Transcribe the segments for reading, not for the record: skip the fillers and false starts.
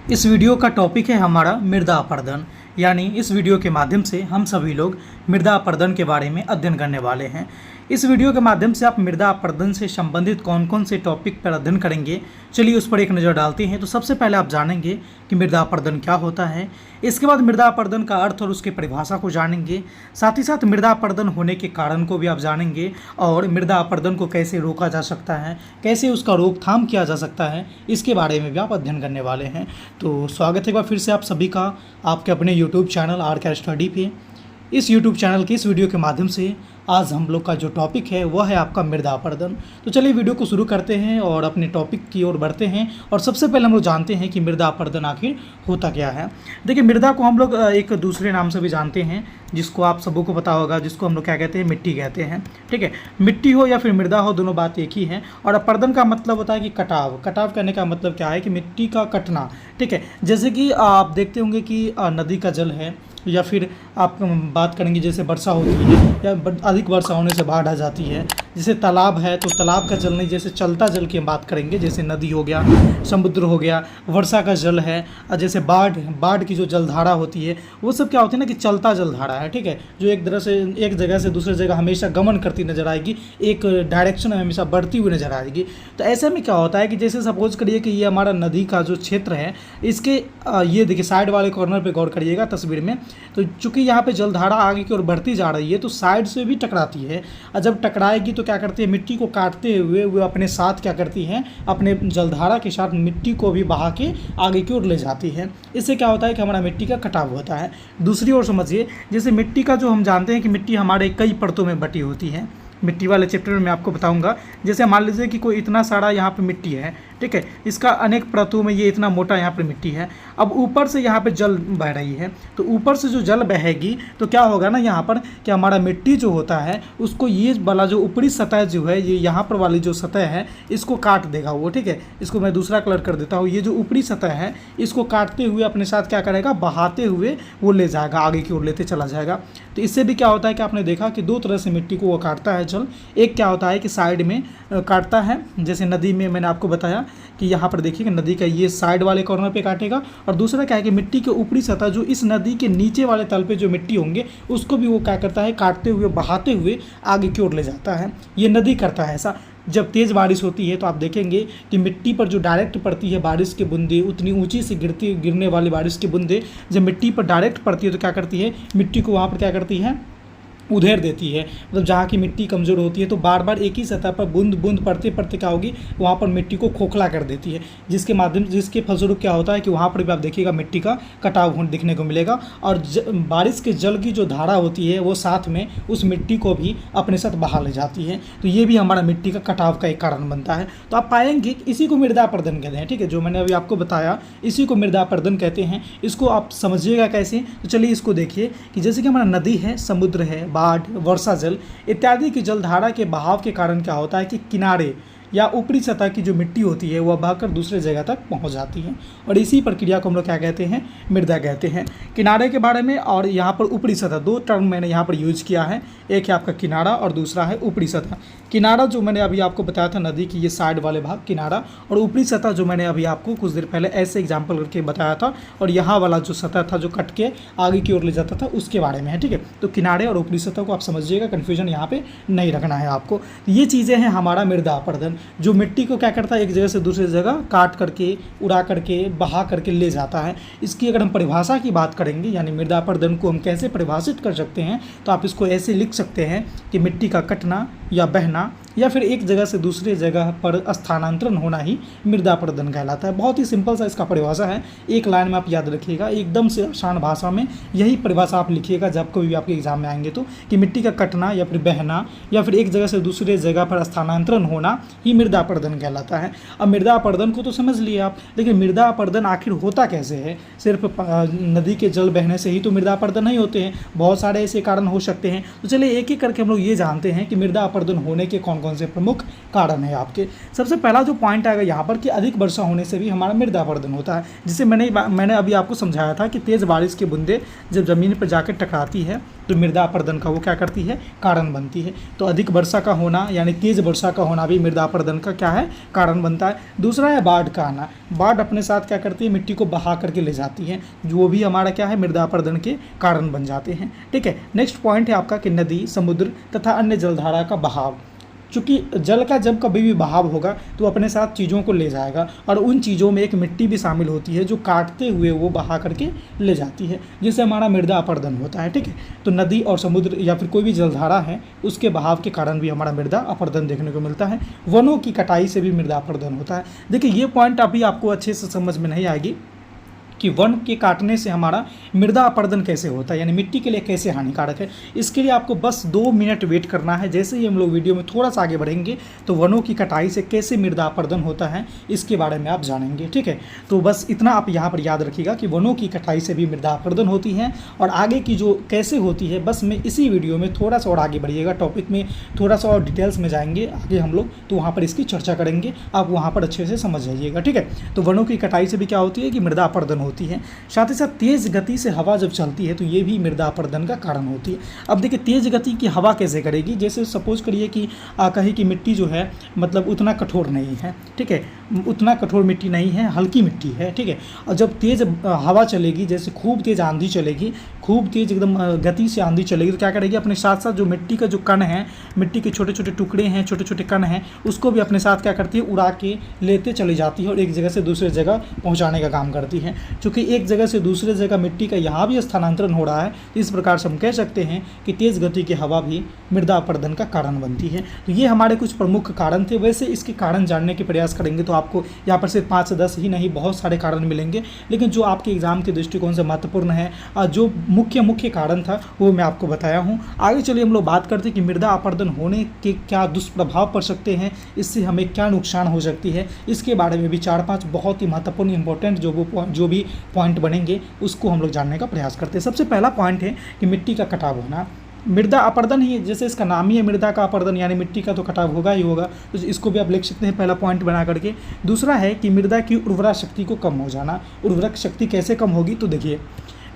इस वीडियो का टॉपिक है हमारा मृदा अपरदन। यानी इस वीडियो के माध्यम से हम सभी लोग मृदा अपरदन के बारे में अध्ययन करने वाले हैं। इस वीडियो के माध्यम से आप मृदा अपरदन से संबंधित कौन कौन से टॉपिक पर अध्ययन करेंगे, चलिए उस पर एक नज़र डालते हैं। तो सबसे पहले आप जानेंगे कि मृदा अपरदन क्या होता है। इसके बाद मृदा अपरदन का अर्थ और उसकी परिभाषा को जानेंगे। साथ ही साथ मृदा अपरदन होने के कारण को भी आप जानेंगे और मृदा अपरदन को कैसे रोका जा सकता है, कैसे उसका रोकथाम किया जा सकता है, इसके बारे में भी आप अध्ययन करने वाले हैं। तो स्वागत है एक बार फिर से आप सभी का आपके अपने यूट्यूब चैनल आर स्टडी पे। इस यूट्यूब चैनल के इस वीडियो के माध्यम से आज हम लोग का जो टॉपिक है वह है आपका मृदा अपरदन। तो चलिए वीडियो को शुरू करते हैं और अपने टॉपिक की ओर बढ़ते हैं। और सबसे पहले हम लोग जानते हैं कि मृदा अपरदन आखिर होता क्या है। देखिए, मृदा को हम लोग एक दूसरे नाम से भी जानते हैं, जिसको आप सबों को पता होगा, जिसको हम लोग क्या कहते हैं, मिट्टी कहते हैं। ठीक है, मिट्टी हो या फिर मृदा हो, दोनों बात एक ही है। और अपरदन का मतलब होता है कि कटाव। कटाव करने का मतलब क्या है कि मिट्टी का कटना। ठीक है, जैसे कि आप देखते होंगे कि नदी का जल है, या फिर आप बात करेंगे जैसे वर्षा होती है या अधिक वर्षा होने से बाढ़ आ जाती है। जैसे तालाब है तो तालाब का जल नहीं, जैसे चलता जल की हम बात करेंगे, जैसे नदी हो गया, समुद्र हो गया, वर्षा का जल है। और जैसे बाढ़ की जो जलधारा होती है वो सब क्या होती है ना कि चलता जलधारा है। ठीक है, जो एक तरह से एक जगह से दूसरे जगह हमेशा गमन करती नजर आएगी, एक डायरेक्शन में हमेशा बढ़ती हुई नजर आएगी। तो ऐसे में क्या होता है कि जैसे सपोज करिए कि ये हमारा नदी का जो क्षेत्र है, इसके ये देखिए साइड वाले कॉर्नर पर गौर करिएगा तस्वीर में। तो चूंकि यहाँ पे जलधारा आगे की ओर बढ़ती जा रही है तो साइड से भी टकराती है। और जब टकराएगी तो क्या करती है, मिट्टी को काटते हुए वो अपने साथ क्या करती है, अपने जलधारा के साथ मिट्टी को भी बहा के आगे की ओर ले जाती है। इससे क्या होता है कि हमारा मिट्टी का कटाव होता है। दूसरी ओर समझिए, जैसे मिट्टी का जो हम जानते हैं कि मिट्टी हमारे कई परतों में बटी होती है। मिट्टी वाले चैप्टर में मैं आपको बताऊंगा। जैसे मान लीजिए कि कोई इतना सारा यहाँ पे मिट्टी है, ठीक है, इसका अनेक परतों में ये इतना मोटा यहाँ पर मिट्टी है। अब ऊपर से यहाँ पे जल बह रही है, तो ऊपर से जो जल बहेगी तो क्या होगा ना, यहाँ पर कि हमारा मिट्टी जो होता है उसको ये वाला जो ऊपरी सतह जो है, ये यहाँ पर वाली जो सतह है इसको काट देगा वो। ठीक है, इसको मैं दूसरा कलर कर देता हूँ। ये जो ऊपरी सतह है इसको काटते हुए अपने साथ क्या करेगा, बहाते हुए वो ले जाएगा, आगे की ओर लेते चला जाएगा। तो इससे भी क्या होता है कि आपने देखा कि दो तरह से मिट्टी को वो काटता है जल। एक क्या होता है कि साइड में काटता है, जैसे नदी में मैंने आपको बताया कि यहाँ पर देखिए कि नदी का ये साइड वाले कॉर्नर पे काटेगा। और दूसरा क्या है कि मिट्टी के ऊपरी सतह जो इस नदी के नीचे वाले तल पे जो मिट्टी होंगे उसको भी वो क्या करता है, काटते हुए बहाते हुए आगे की ओर ले जाता है। ये नदी करता है ऐसा। जब तेज़ बारिश होती है तो आप देखेंगे कि मिट्टी पर जो डायरेक्ट पड़ती है बारिश की बूंदें, उतनी ऊंची से गिरने वाली बारिश की बूंदें जब मिट्टी पर डायरेक्ट पड़ती है तो क्या करती है, मिट्टी को वहाँ पर क्या करती है, उधेड़ देती है। मतलब जहाँ की मिट्टी कमज़ोर होती है तो बार बार एक ही सतह पर बूंद बूंद पड़ते पड़ते क्या होगी, वहाँ पर मिट्टी को खोखला कर देती है, जिसके फलस्वरूप क्या होता है कि वहाँ पर भी आप देखिएगा मिट्टी का कटाव दिखने को मिलेगा। और बारिश के जल की जो धारा होती है वो साथ में उस मिट्टी को भी अपने साथ बहा ले जाती है। तो ये भी हमारा मिट्टी का कटाव का एक कारण बनता है। तो आप पाएंगे इसी को मृदा अपरदन कहते हैं। ठीक है, जो मैंने अभी आपको बताया इसी को मृदा अपरदन कहते हैं। इसको आप समझिएगा कैसे, तो चलिए इसको देखिए कि जैसे कि हमारा नदी है, समुद्र है, बाढ़, वर्षा जल इत्यादि की जलधारा के बहाव के कारण क्या होता है कि किनारे या ऊपरी सतह की जो मिट्टी होती है वह बहकर दूसरे जगह तक पहुंच जाती है। और इसी प्रक्रिया को हम लोग क्या कहते हैं, मृदा कहते हैं। किनारे के बारे में और यहाँ पर ऊपरी सतह, दो टर्म मैंने यहाँ पर यूज किया है। एक है आपका किनारा और दूसरा है ऊपरी सतह। किनारा जो मैंने अभी आपको बताया था नदी की ये साइड वाले भाग किनारा, और ऊपरी सतह जो मैंने अभी आपको कुछ देर पहले ऐसे एग्जाम्पल करके बताया था, और यहाँ वाला जो सतह था जो कट के आगे की ओर ले जाता था उसके बारे में है। ठीक है, तो किनारे और ऊपरी सतह को आप समझिएगा, कन्फ्यूजन यहाँ पे नहीं रखना है आपको। ये चीज़ें हैं हमारा मृदा अपरदन, जो मिट्टी को क्या करता है, एक जगह से दूसरी जगह काट करके, उड़ा करके, बहा करके ले जाता है। इसकी अगर हम परिभाषा की बात करेंगे, यानी मृदा अपरदन को हम कैसे परिभाषित कर सकते हैं, तो आप इसको ऐसे लिख सकते हैं कि मिट्टी का कटना या बहना या फिर एक जगह से दूसरे जगह पर स्थानांतरण होना ही मृदा अपरदन कहलाता है। बहुत ही सिंपल सा इसका परिभाषा है, एक लाइन में आप याद रखिएगा, एकदम से आसान भाषा में यही परिभाषा आप लिखिएगा जब कभी भी आपके एग्जाम में आएंगे तो, कि मिट्टी का कटना या फिर बहना या फिर एक जगह से दूसरे जगह पर स्थानांतरण होना ही मृदा अपरदन कहलाता है। अब मृदा अपरदन को तो समझ लिए आप, लेकिन मृदा अपरदन आखिर होता कैसे है? सिर्फ नदी के जल बहने से ही तो मृदा अपरदन नहीं होते हैं, बहुत सारे ऐसे कारण हो सकते हैं। तो चलिए एक एक करके हम लोग ये जानते हैं कि मृदा अपरदन होने के कौन कौन से प्रमुख कारण है आपके। सबसे पहला जो पॉइंट आएगा यहाँ पर कि अधिक वर्षा होने से भी हमारा मृदा अपरदन होता है, जिसे मैंने अभी आपको समझाया था कि तेज़ बारिश की बूंदें जब ज़मीन पर जाकर टकराती है तो मृदा अपरदन का वो क्या करती है, कारण बनती है। तो अधिक वर्षा का होना यानी तेज़ वर्षा का होना भी मृदा अपरदन का क्या है, कारण बनता है। दूसरा है बाढ़ का आना। बाढ़ अपने साथ क्या करती है, मिट्टी को बहा करके ले जाती है, जो भी हमारा क्या है, मृदा अपरदन के कारण बन जाते हैं। ठीक है, नेक्स्ट पॉइंट है आपका कि नदी, समुद्र तथा अन्य जलधारा का बहाव। चूँकि जल का जब कभी भी बहाव होगा तो अपने साथ चीज़ों को ले जाएगा, और उन चीज़ों में एक मिट्टी भी शामिल होती है जो काटते हुए वो बहा करके ले जाती है, जिससे हमारा मृदा अपरदन होता है। ठीक है, तो नदी और समुद्र या फिर कोई भी जलधारा है उसके बहाव के कारण भी हमारा मृदा अपरदन देखने को मिलता है। वनों की कटाई से भी मृदा अपरदन होता है। देखिए ये पॉइंट अभी आपको अच्छे से समझ में नहीं आएगी कि वन के काटने से हमारा मृदा अपरदन कैसे होता है, यानी मिट्टी के लिए कैसे हानिकारक है। इसके लिए आपको बस 2 मिनट वेट करना है। जैसे ही हम लोग वीडियो में थोड़ा सा आगे बढ़ेंगे तो वनों की कटाई से कैसे मृदा अपरदन होता है इसके बारे में आप जानेंगे। ठीक है, तो बस इतना आप यहाँ पर याद रखिएगा कि वनों की कटाई से भी मृदा अपरदन होती है, और आगे की जो कैसे होती है बस मैं इसी वीडियो में थोड़ा सा और आगे बढ़िएगा, टॉपिक में थोड़ा सा और डिटेल्स में जाएंगे आगे हम लोग, तो वहाँ पर इसकी चर्चा करेंगे, आप वहाँ पर अच्छे से समझ जाइएगा। ठीक है, तो वनों की कटाई से भी क्या होती है कि मृदा अपरदन होती है। साथ ही साथ तेज़ गति से हवा जब चलती है तो ये भी मृदा अपरदन का कारण होती है। अब देखिए तेज़ गति की हवा कैसे करेगी, जैसे सपोज करिए कि कहीं की मिट्टी जो है मतलब उतना कठोर नहीं है। ठीक है, उतना कठोर मिट्टी नहीं है, हल्की मिट्टी है। ठीक है, और जब तेज़ हवा चलेगी, जैसे खूब तेज़ आंधी चलेगी, खूब तेज़ एकदम गति से आंधी चलेगी, तो क्या करेगी, अपने साथ साथ जो मिट्टी का जो कण है, मिट्टी के छोटे छोटे टुकड़े हैं, छोटे छोटे कण हैं, उसको भी अपने साथ क्या करती है, उड़ा के लेते चली जाती है और एक जगह से दूसरे जगह पहुंचाने का काम करती है। क्योंकि एक जगह से दूसरे जगह मिट्टी का यहाँ भी स्थानांतरण हो रहा है, तो इस प्रकार से हम कह सकते हैं कि तेज़ गति की हवा भी मृदा अपरदन का कारण बनती है। तो ये हमारे कुछ प्रमुख कारण थे। वैसे इसके कारण जानने के प्रयास करेंगे तो आपको यहाँ पर सिर्फ 5 से 10 ही नहीं, बहुत सारे कारण मिलेंगे, लेकिन जो आपके एग्जाम के दृष्टिकोण से महत्वपूर्ण है, जो मुख्य कारण था वो मैं आपको बताया हूँ। आगे चलिए हम लोग बात करते हैं कि मृदा अपरदन होने के क्या दुष्प्रभाव पड़ सकते हैं, इससे हमें क्या नुकसान हो सकती है, इसके बारे में भी 4-5 बहुत ही महत्वपूर्ण इंपॉर्टेंट जो भी पॉइंट बनेंगे उसको हम लोग जानने का प्रयास करते हैं। सबसे पहला पॉइंट है कि मिट्टी का कटाव होना। मृदा अपरदन ही, जैसे इसका नाम ही है मृदा का अपरदन, यानी मिट्टी का तो कटाव होगा ही होगा, तो इसको भी आप लिख सकते हैं पहला पॉइंट बना करके। दूसरा है कि मृदा की उर्वरा शक्ति को कम हो जाना। उर्वरक शक्ति कैसे कम होगी, तो देखिए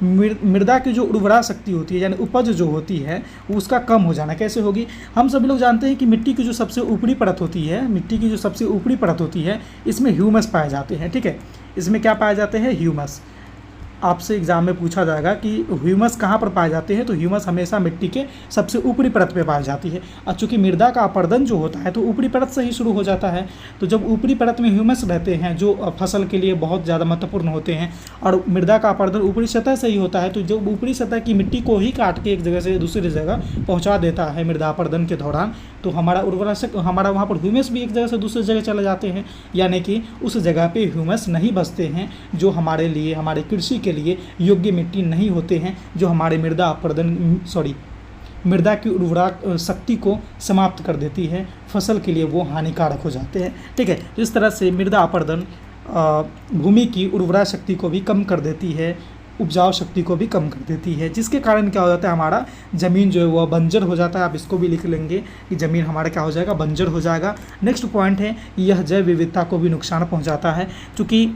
मृदा की जो उर्वरा शक्ति होती है यानी उपज जो होती है उसका कम हो जाना कैसे होगी। हम सभी लोग जानते हैं कि मिट्टी की जो सबसे ऊपरी परत होती है, मिट्टी की जो सबसे ऊपरी परत होती है, इसमें ह्यूमस पाए जाते हैं। ठीक है, इसमें क्या पाए जाते हैं, ह्यूमस। आपसे एग्जाम में पूछा जाएगा कि ह्यूमस कहाँ पर पाए जाते हैं, तो ह्यूमस हमेशा मिट्टी के सबसे ऊपरी परत पे पाई जाती है। और चूँकि मृदा का अपरदन जो होता है तो ऊपरी परत से ही शुरू हो जाता है, तो जब ऊपरी परत में ह्यूमस रहते हैं जो फसल के लिए बहुत ज़्यादा महत्वपूर्ण होते हैं, और मृदा का अपरदन ऊपरी सतह से ही होता है, तो जो ऊपरी सतह की मिट्टी को ही काट के एक जगह से दूसरी जगह पहुँचा देता है मृदा अपरदन के दौरान, तो हमारा वहाँ पर ह्यूमस भी एक जगह से दूसरी जगह चले जाते हैं, यानी कि उस जगह पे ह्यूमस नहीं बचते हैं जो हमारे लिए, हमारे कृषि के लिए योग्य मिट्टी नहीं होते हैं, जो हमारे मृदा की उर्वरा शक्ति को समाप्त कर देती है, फसल के लिए वो हानिकारक हो जाते हैं। ठीक है, तो इस तरह से मृदा अपरदन भूमि की उर्वरा शक्ति को भी कम कर देती है, उपजाऊ शक्ति को भी कम कर देती है, जिसके कारण क्या हो जाता है, हमारा ज़मीन जो है वह बंजर हो जाता है। आप इसको भी लिख लेंगे कि ज़मीन हमारा क्या हो जाएगा, बंजर हो जाएगा। नेक्स्ट पॉइंट है यह जैव विविधता को भी नुकसान पहुंचाता है, क्योंकि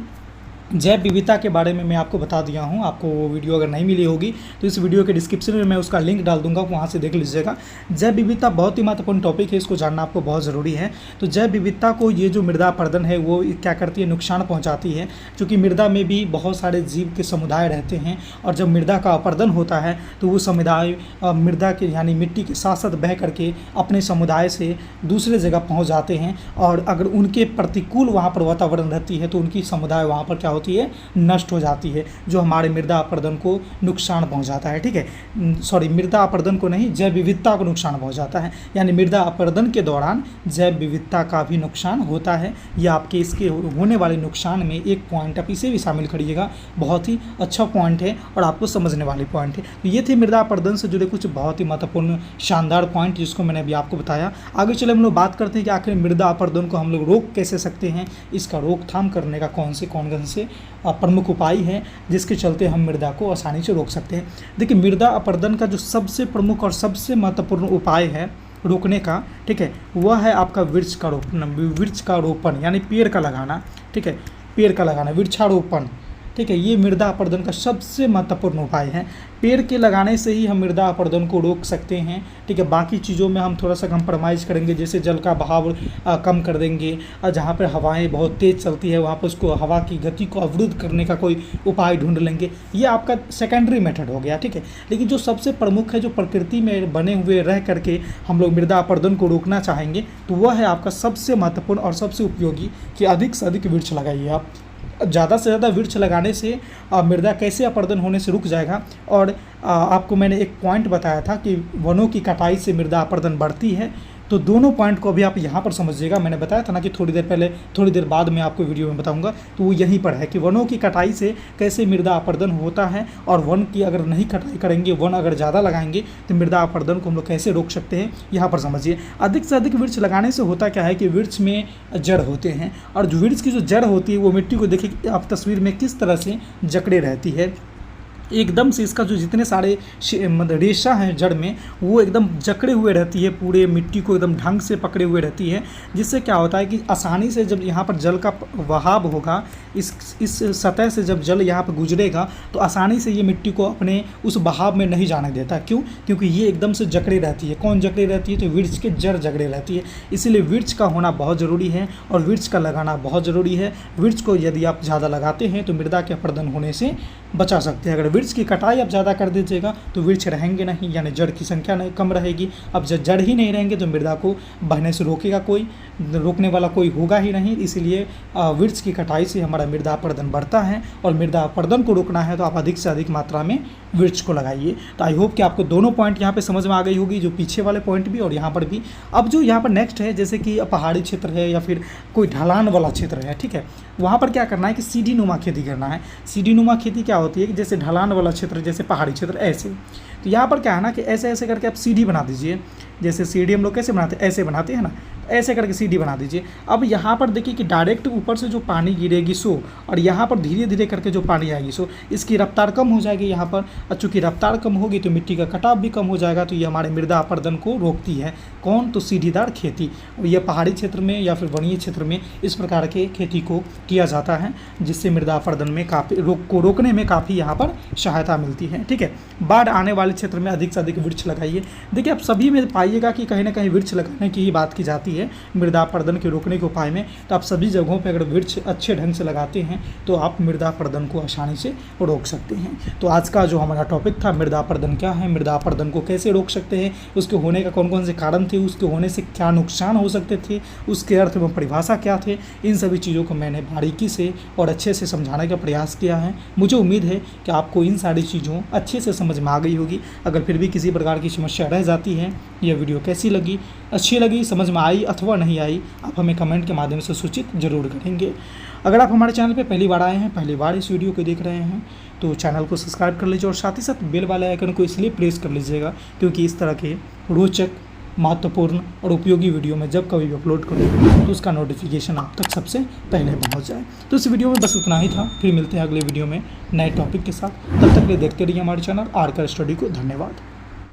जैव विविधता के बारे में मैं आपको बता दिया हूँ। आपको वो वीडियो अगर नहीं मिली होगी तो इस वीडियो के डिस्क्रिप्शन में मैं उसका लिंक डाल दूंगा, वहाँ से देख लीजिएगा। जैव विविधता बहुत ही महत्वपूर्ण टॉपिक है, इसको जानना आपको बहुत ज़रूरी है। तो जैव विविधता को ये जो मृदा अपरदन है वो क्या करती है, नुकसान पहुँचाती है, क्योंकि मृदा में भी बहुत सारे जीव के समुदाय रहते हैं, और जब मृदा का अपरदन होता है तो वो समुदाय मृदा के यानी मिट्टी के साथ साथ बह करके अपने समुदाय से दूसरे जगह पहुँच जाते हैं, और अगर उनके प्रतिकूल वहाँ पर वातावरण रहती है तो उनकी समुदाय वहाँ पर क्या होती है, नष्ट हो जाती है, जो हमारे मृदा अपरदन को नुकसान पहुंचाता है। ठीक है, मृदा अपरदन को नहीं, जैव विविधता को नुकसान पहुंचाता है, यानी मृदा अपरदन के दौरान जैव विविधता का भी नुकसान होता है। यह आपके इसके होने वाले नुकसान में एक पॉइंट आप इसे भी शामिल करिएगा, बहुत ही अच्छा पॉइंट है और आपको समझने वाली पॉइंट है। तो ये थे मृदा अपरदन से जुड़े कुछ बहुत ही महत्वपूर्ण शानदार पॉइंट जिसको मैंने अभी आपको बताया। आगे चले हम लोग बात करते हैं कि आखिर मृदा अपरदन को हम लोग रोक कैसे सकते हैं, इसका रोकथाम करने का कौन से प्रमुख उपाय हैं जिसके चलते हम मृदा को आसानी से रोक सकते हैं। देखिए मृदा अपरदन का जो सबसे प्रमुख और सबसे महत्वपूर्ण उपाय है रोकने का, ठीक है, वह है आपका वृक्ष का रोपण यानी पेड़ का लगाना, ठीक है, पेड़ का लगाना, वृक्षारोपण, ठीक है। ये मृदा अपरदन का सबसे महत्वपूर्ण उपाय है। पेड़ के लगाने से ही हम मृदा अपरदन को रोक सकते हैं, ठीक है। बाकी चीज़ों में हम थोड़ा सा कंप्रोमाइज़ करेंगे, जैसे जल का बहाव कम कर देंगे, और जहाँ पर हवाएं बहुत तेज़ चलती है वहाँ पर उसको हवा की गति को अवरुद्ध करने का कोई उपाय ढूंढ लेंगे। ये आपका सेकेंडरी मेथड हो गया, ठीक है। लेकिन जो सबसे प्रमुख है, जो प्रकृति में बने हुए रह करके हम लोग मृदा अपरदन को रोकना चाहेंगे, तो वह है आपका सबसे महत्वपूर्ण और सबसे उपयोगी कि अधिक से अधिक वृक्ष लगाइए आप। ज़्यादा से ज़्यादा वृक्ष लगाने से मृदा कैसे अपरदन होने से रुक जाएगा। और आपको मैंने एक पॉइंट बताया था कि वनों की कटाई से मृदा अपरदन बढ़ती है, तो दोनों पॉइंट को अभी आप यहाँ पर समझिएगा। मैंने बताया था ना कि थोड़ी देर बाद मैं आपको वीडियो में बताऊंगा, तो वो यहीं पर है कि वनों की कटाई से कैसे मृदा अपरदन होता है, और वन की अगर नहीं कटाई करेंगे, वन अगर ज़्यादा लगाएंगे तो मृदा अपरदन को हम लोग कैसे रोक सकते हैं, यहाँ पर समझिए। अधिक से अधिक वृक्ष लगाने से होता क्या है कि वृक्ष में जड़ होते हैं, और जो वृक्ष की जो जड़ होती है वो मिट्टी को देखिए आप तस्वीर में किस तरह से जकड़े रहती है, एकदम से इसका जो जितने सारे मतलब रेशा हैं जड़ में, वो एकदम जकड़े हुए रहती है, पूरे मिट्टी को एकदम ढंग से पकड़े हुए रहती है। जिससे क्या होता है कि आसानी से जब यहाँ पर जल का बहाव होगा, इस सतह से जब जल यहाँ पर गुजरेगा, तो आसानी से ये मिट्टी को अपने उस बहाव में नहीं जाने देता। क्यों? क्योंकि ये एकदम से जकड़े रहती है। कौन जकड़े रहती है? तो वृक्ष के जड़ जकड़े रहती है। इसीलिए वृक्ष का होना बहुत ज़रूरी है और वृक्ष का लगाना बहुत ज़रूरी है। वृक्ष को यदि आप ज़्यादा लगाते हैं तो मृदा के अपरदन होने से बचा सकते हैं। अगर वृक्ष की कटाई आप ज़्यादा कर दीजिएगा तो वृक्ष रहेंगे नहीं, यानी जड़ की संख्या नहीं कम रहेगी। अब जब जड़ ही नहीं रहेंगे तो मृदा को बहने से रोकेगा कोई, रोकने वाला कोई होगा ही नहीं। इसीलिए वृक्ष की कटाई से हमारा मृदा अपरदन बढ़ता है, और मृदा अपरदन को रोकना है तो आप अधिक से अधिक मात्रा में वृक्ष को लगाइए। तो आई होप कि आपको दोनों पॉइंट यहाँ पे समझ में आ गई होगी, जो पीछे वाले पॉइंट भी और यहाँ पर भी। अब जो यहाँ पर नेक्स्ट है, जैसे कि पहाड़ी क्षेत्र है या फिर कोई ढलान वाला क्षेत्र है, ठीक है, वहाँ पर क्या करना है कि सीढ़ी नुमा खेती करना है। सीढ़ी नुमा खेती क्या होती है कि जैसे ढलान वाला क्षेत्र, जैसे पहाड़ी क्षेत्र ऐसे, तो यहाँ पर क्या है ना कि ऐसे ऐसे करके आप सीढ़ी बना दीजिए। जैसे सीढ़ी हम लोग कैसे बनाते हैं, ऐसे बनाते हैं ना, ऐसे करके सीढ़ी बना दीजिए। अब यहाँ पर देखिए कि डायरेक्ट ऊपर से जो पानी गिरेगी सो, और यहाँ पर धीरे धीरे करके जो पानी आएगी सो, इसकी रफ्तार कम हो जाएगी यहाँ पर। और चूँकि रफ्तार कम होगी तो मिट्टी का कटाव भी कम हो जाएगा, तो ये हमारे मृदा अपरदन को रोकती है। कौन? तो सीढ़ीदार खेती। यह पहाड़ी क्षेत्र में या फिर वनीय क्षेत्र में इस प्रकार के खेती को किया जाता है, जिससे मृदा अपरदन में काफ़ी रोकने में काफ़ी यहाँ पर सहायता मिलती है, ठीक है। बाढ़ आने वाले क्षेत्र में अधिक से अधिक वृक्ष लगाइए। देखिए आप सभी में पाइएगा कि कहीं ना कहीं वृक्ष लगाने की ही बात की जाती है मृदा अपरदन के रोकने के उपाय में। तो आप सभी जगहों पे अगर वृक्ष अच्छे ढंग से लगाते हैं तो आप मृदा अपरदन को आसानी से रोक सकते हैं। तो आज का जो हमारा टॉपिक था, मृदा अपरदन क्या है, मृदा अपरदन को कैसे रोक सकते हैं, उसके होने का कौन कौन से कारण थे, उसके होने से क्या नुकसान हो सकते थे, उसके अर्थ में परिभाषा क्या थे, इन सभी चीज़ों को मैंने बारीकी से और अच्छे से समझाने का प्रयास किया है। मुझे उम्मीद है कि आपको इन सारी चीज़ों अच्छे से समझ में आ गई होगी। अगर फिर भी किसी प्रकार की समस्या रह जाती है, यह वीडियो कैसी लगी, अच्छी लगी, समझ में आई अथवा नहीं आई, आप हमें कमेंट के माध्यम से सूचित जरूर करेंगे। अगर आप हमारे चैनल पर पहली बार आए हैं, पहली बार इस वीडियो को देख रहे हैं, तो चैनल को सब्सक्राइब कर लीजिए और साथ ही साथ बेल वाले आइकन को इसलिए प्रेस कर लीजिएगा क्योंकि इस तरह के रोचक, महत्वपूर्ण और उपयोगी वीडियो में जब कभी भी अपलोड करूँ तो उसका नोटिफिकेशन आप तक सबसे पहले पहुँच जाए। तो इस वीडियो में बस इतना ही था, फिर मिलते हैं अगले वीडियो में नए टॉपिक के साथ। तब तक के लिए देखते रहिए हमारे चैनल आर कर स्टडी को। धन्यवाद।